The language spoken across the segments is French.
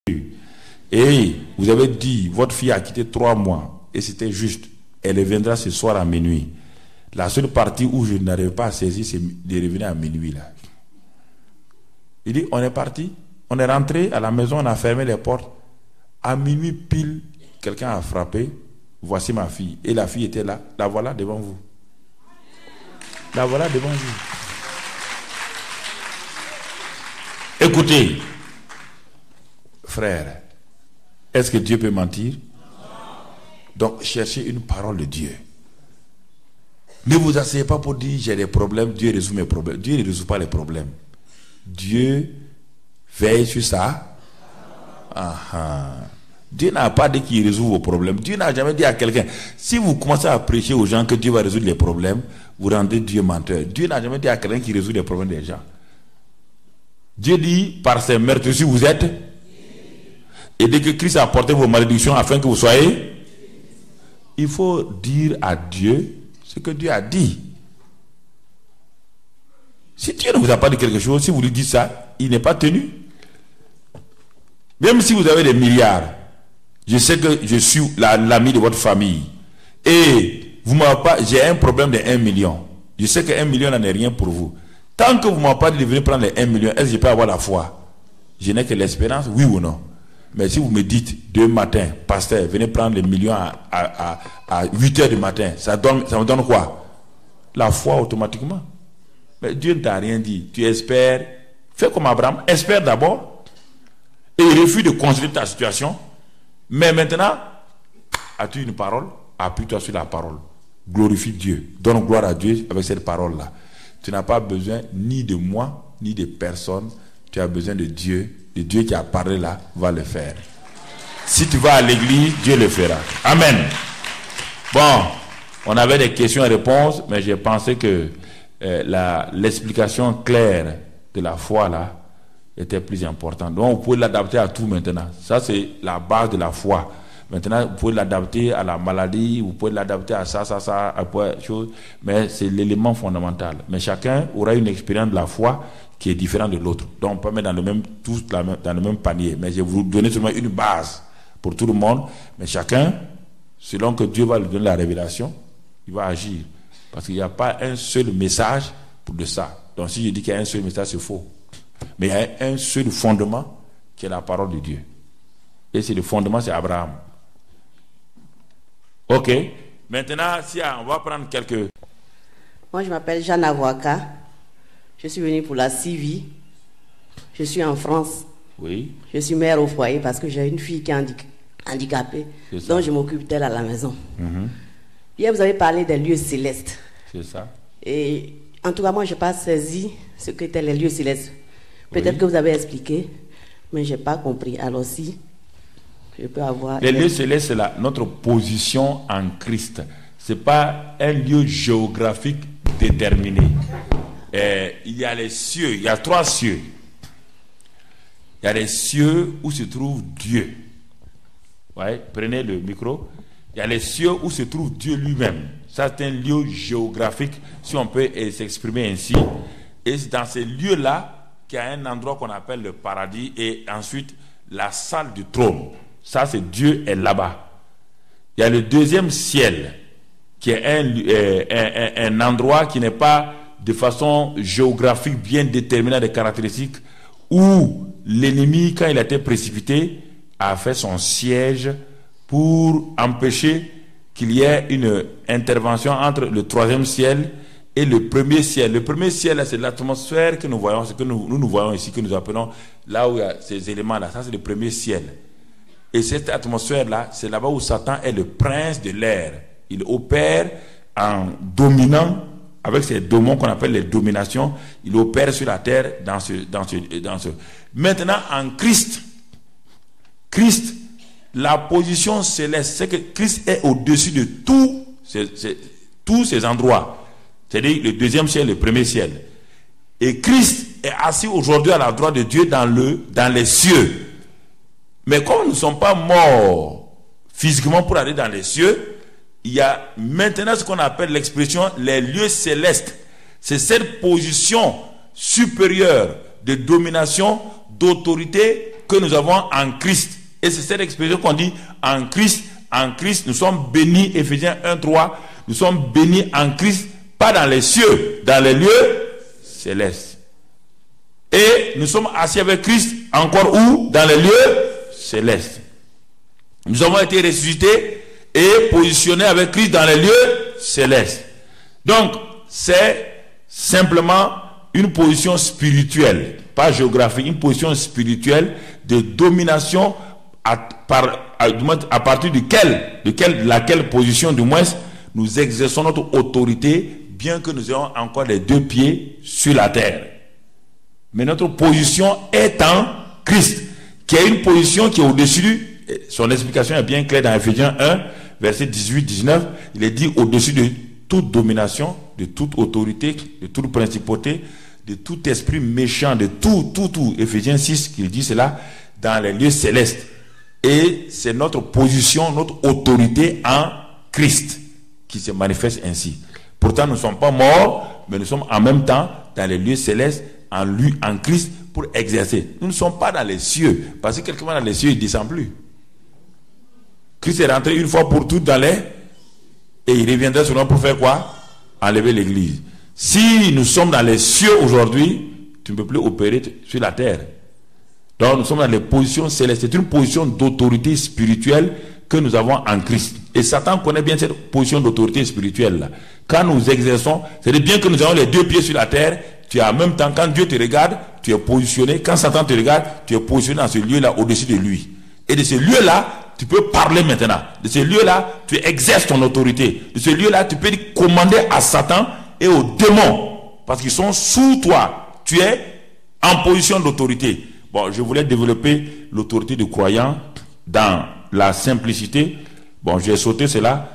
Et vous avez dit, votre fille a quitté 3 mois, et c'était juste. Elle reviendra ce soir à minuit. La seule partie où je n'arrive pas à saisir, c'est de revenir à minuit là. Il dit, on est parti, on est rentré à la maison, on a fermé les portes. À minuit pile, quelqu'un a frappé. Voici ma fille. Et la fille était là. La voilà devant vous. La voilà devant vous. Écoutez, frère, est-ce que Dieu peut mentir? Donc, cherchez une parole de Dieu. Ne vous asseyez pas pour dire j'ai des problèmes, Dieu résout mes problèmes. Dieu ne résout pas les problèmes. Dieu veille sur ça. Dieu n'a pas dit qu'il résout vos problèmes. Dieu n'a jamais dit à quelqu'un, si vous commencez à prêcher aux gens que Dieu va résoudre les problèmes, vous rendez Dieu menteur. Dieu n'a jamais dit à quelqu'un qui résout les problèmes des gens. Dieu dit, par ses meurtrissures vous êtes, et dès que Christ a porté vos malédictions afin que vous soyez, il faut dire à Dieu ce que Dieu a dit. Si Dieu ne vous a pas dit quelque chose, si vous lui dites ça, il n'est pas tenu. Même si vous avez des milliards, je sais que je suis l'ami de votre famille, et vous m'avez pas, j'ai un problème de 1 million. Je sais que 1 million n'en est rien pour vous. Tant que vous ne m'avez pas dit de venir prendre les 1 million, est-ce que je peux avoir la foi? Je n'ai que l'espérance, oui ou non? Mais si vous me dites, demain matin, pasteur, venez prendre les millions à 8 heures du matin, ça me donne quoi? La foi automatiquement. Mais Dieu ne t'a rien dit. Tu espères, fais comme Abraham, espère d'abord, et refuse de considérer ta situation. Mais maintenant, as-tu une parole? Appuie-toi sur la parole. Glorifie Dieu. Donne gloire à Dieu avec cette parole-là. Tu n'as pas besoin ni de moi, ni de personne. Tu as besoin de Dieu. Le Dieu qui a parlé là va le faire. Si tu vas à l'église, Dieu le fera. Amen. Bon, on avait des questions et réponses, mais j'ai pensé que l'explication claire de la foi là était plus importante. Donc vous pouvez l'adapter à tout maintenant. Ça c'est la base de la foi. Maintenant vous pouvez l'adapter à la maladie, vous pouvez l'adapter à ça, à quoi chose, mais c'est l'élément fondamental. Mais chacun aura une expérience de la foi qui est différente de l'autre. Donc on peut mettre dans le même panier. Mais je vais vous donner seulement une base pour tout le monde. Mais chacun, selon que Dieu va lui donner la révélation, il va agir. Parce qu'il n'y a pas un seul message pour de ça. Donc si je dis qu'il y a un seul message, c'est faux. Mais il y a un seul fondement qui est la parole de Dieu. Et c'est le fondement, c'est Abraham. Ok. Maintenant, si on va prendre quelques... Moi, je m'appelle Jeanne Avoaka. Je suis venue pour la CIVI. Je suis en France. Oui. Je suis mère au foyer parce que j'ai une fille qui est handicapée. Donc, je m'occupe d'elle à la maison. Hier, vous avez parlé des lieux célestes. C'est ça. Et en tout cas, moi, je n'ai pas saisi ce qu'étaient les lieux célestes. Peut-être que vous avez expliqué, mais je n'ai pas compris. Alors, si je peux avoir... Les lieux célestes, c'est notre position en Christ. Ce n'est pas un lieu géographique déterminé. Il y a les cieux, il y a 3 cieux. Il y a les cieux où se trouve Dieu. Ouais, prenez le micro. Il y a les cieux où se trouve Dieu lui-même. Ça, c'est un lieu géographique, si on peut s'exprimer ainsi. Et c'est dans ces lieux-là qu'il y a un endroit qu'on appelle le paradis et ensuite la salle du trône. Ça, c'est Dieu est là-bas. Il y a le 2e ciel, qui est un endroit qui n'est pas de façon géographique bien déterminée des caractéristiques, où l'ennemi, quand il a été précipité, a fait son siège pour empêcher qu'il y ait une intervention entre le 3e ciel et le 1er ciel. Le 1er ciel, c'est l'atmosphère que nous voyons, ce que nous voyons ici, que nous appelons, là où il y a ces éléments-là, ça c'est le 1er ciel. Et cette atmosphère-là, c'est là-bas où Satan est le prince de l'air. Il opère en dominant, avec ces démons qu'on appelle les dominations, il opère sur la terre dans ce. Maintenant, en Christ, la position céleste, c'est que Christ est au-dessus de tous ces endroits. C'est-à-dire le 2e ciel, le 1er ciel. Et Christ est assis aujourd'hui à la droite de Dieu dans les cieux. Mais comme nous ne sommes pas morts physiquement pour aller dans les cieux, il y a maintenant ce qu'on appelle l'expression les lieux célestes. C'est cette position supérieure de domination, d'autorité que nous avons en Christ. Et c'est cette expression qu'on dit en Christ, nous sommes bénis, Éphésiens 1:3, nous sommes bénis en Christ, pas dans les cieux, dans les lieux célestes. Et nous sommes assis avec Christ, encore où? Dans les lieux célestes. Nous avons été ressuscités et positionnés avec Christ dans les lieux célestes. Donc, c'est simplement une position spirituelle, pas géographique, une position spirituelle de domination à partir de laquelle position du moins nous exerçons notre autorité, bien que nous ayons encore les deux pieds sur la terre. Mais notre position est en Christ, qui est une position qui est au-dessus. Son explication est bien claire dans Éphésiens 1, verset 18-19. Il est dit au-dessus de toute domination, de toute autorité, de toute principauté, de tout esprit méchant, de tout. Éphésiens 6, qu'il dit cela, dans les lieux célestes. Et c'est notre position, notre autorité en Christ qui se manifeste ainsi. Pourtant, nous ne sommes pas morts, mais nous sommes en même temps dans les lieux célestes, en Christ, pour exercer. Nous ne sommes pas dans les cieux, parce que quelqu'un dans les cieux, il ne descend plus. Christ est rentré une fois pour toutes dans les... Et il reviendra seulement pour faire quoi? Enlever l'église. Si nous sommes dans les cieux aujourd'hui, tu ne peux plus opérer sur la terre. Donc nous sommes dans les positions célestes. C'est une position d'autorité spirituelle que nous avons en Christ. Et Satan connaît bien cette position d'autorité spirituelle là. Quand nous exerçons, c'est bien que nous avons les deux pieds sur la terre. Tu es en même temps, quand Dieu te regarde, tu es positionné. Quand Satan te regarde, tu es positionné dans ce lieu-là au-dessus de lui. Et de ce lieu-là, tu peux parler maintenant. De ce lieu-là, tu exerces ton autorité. De ce lieu-là, tu peux commander à Satan et aux démons. Parce qu'ils sont sous toi. Tu es en position d'autorité. Bon, je voulais développer l'autorité du croyant dans la simplicité. Bon, j'ai sauté cela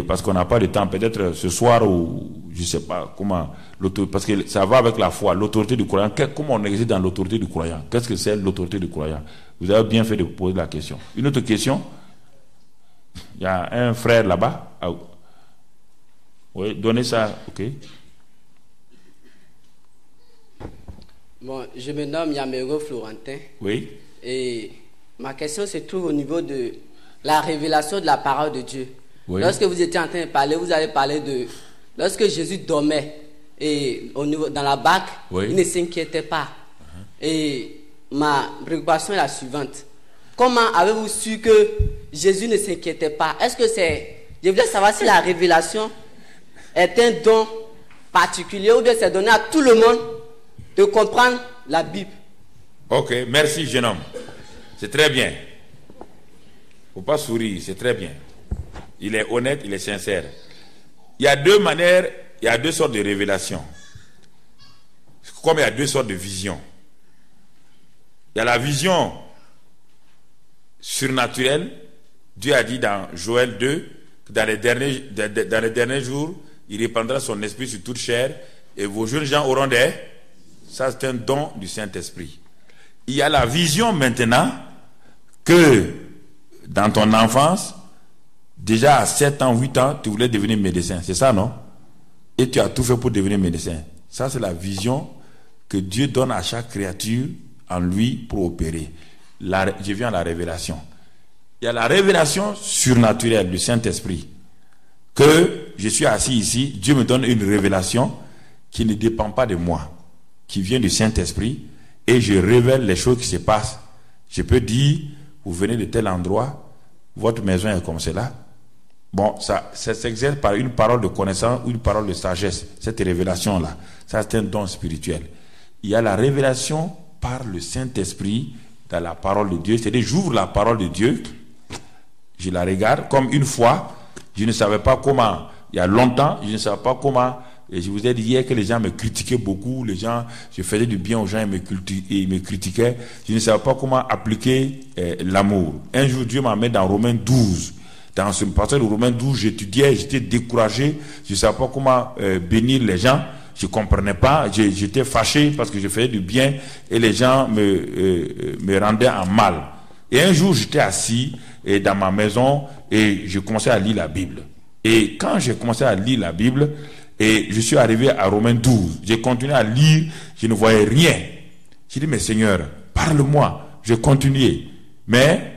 parce qu'on n'a pas de temps. Peut-être ce soir ou je ne sais pas comment. Parce que ça va avec la foi. L'autorité du croyant. Comment on existe dans l'autorité du croyant? Qu'est-ce que c'est l'autorité du croyant? Vous avez bien fait de poser la question. Une autre question? Il y a un frère là-bas. Ah, oui, donnez ça. Ok. Bon, je me nomme Yamero Florentin. Oui. Et ma question se trouve au niveau de la révélation de la parole de Dieu. Oui. Lorsque vous étiez en train de parler, vous avez parlé de... Lorsque Jésus dormait et dans la barque, oui, il ne s'inquiétait pas. Et ma préoccupation est la suivante. Comment avez-vous su que Jésus ne s'inquiétait pas? Est-ce que c'est... Je voulais savoir si la révélation est un don particulier ou bien c'est donné à tout le monde de comprendre la Bible. Ok, merci jeune homme. C'est très bien. Il ne faut pas sourire, c'est très bien. Il est honnête, il est sincère. Il y a deux manières, il y a deux sortes de révélations. Comme il y a deux sortes de visions. Il y a la vision surnaturelle. Dieu a dit dans Joël 2 que dans les derniers jours, il répandra son esprit sur toute chair et vos jeunes gens auront des... Ça, c'est un don du Saint-Esprit. Il y a la vision maintenant que dans ton enfance, déjà à 7 ans, 8 ans, tu voulais devenir médecin. C'est ça, non? Et tu as tout fait pour devenir médecin. Ça, c'est la vision que Dieu donne à chaque créature en lui pour opérer. Je viens à la révélation. Il y a la révélation surnaturelle du Saint-Esprit. Que je suis assis ici, Dieu me donne une révélation qui ne dépend pas de moi, qui vient du Saint-Esprit, et je révèle les choses qui se passent. Je peux dire, vous venez de tel endroit, votre maison est comme cela. Bon, ça s'exerce par une parole de connaissance ou une parole de sagesse, cette révélation-là. Ça, c'est un don spirituel. Il y a la révélation par le Saint-Esprit dans la parole de Dieu. C'est-à-dire, j'ouvre la parole de Dieu, je la regarde, comme une fois, je ne savais pas comment, il y a longtemps, je ne savais pas comment. Et je vous ai dit hier que les gens me critiquaient beaucoup, les gens, je faisais du bien aux gens et ils me critiquaient. Je ne savais pas comment appliquer l'amour. Un jour, Dieu m'a mis dans Romains 12. Dans ce passage de Romains 12, j'étudiais, j'étais découragé, je ne savais pas comment bénir les gens. Je ne comprenais pas, j'étais fâché parce que je faisais du bien et les gens me rendaient en mal. Et un jour, j'étais assis dans ma maison et je commençais à lire la Bible. Et quand j'ai commencé à lire la Bible, et je suis arrivé à Romains 12. J'ai continué à lire, je ne voyais rien. J'ai dit, mais Seigneur, parle-moi. je continuais. Mais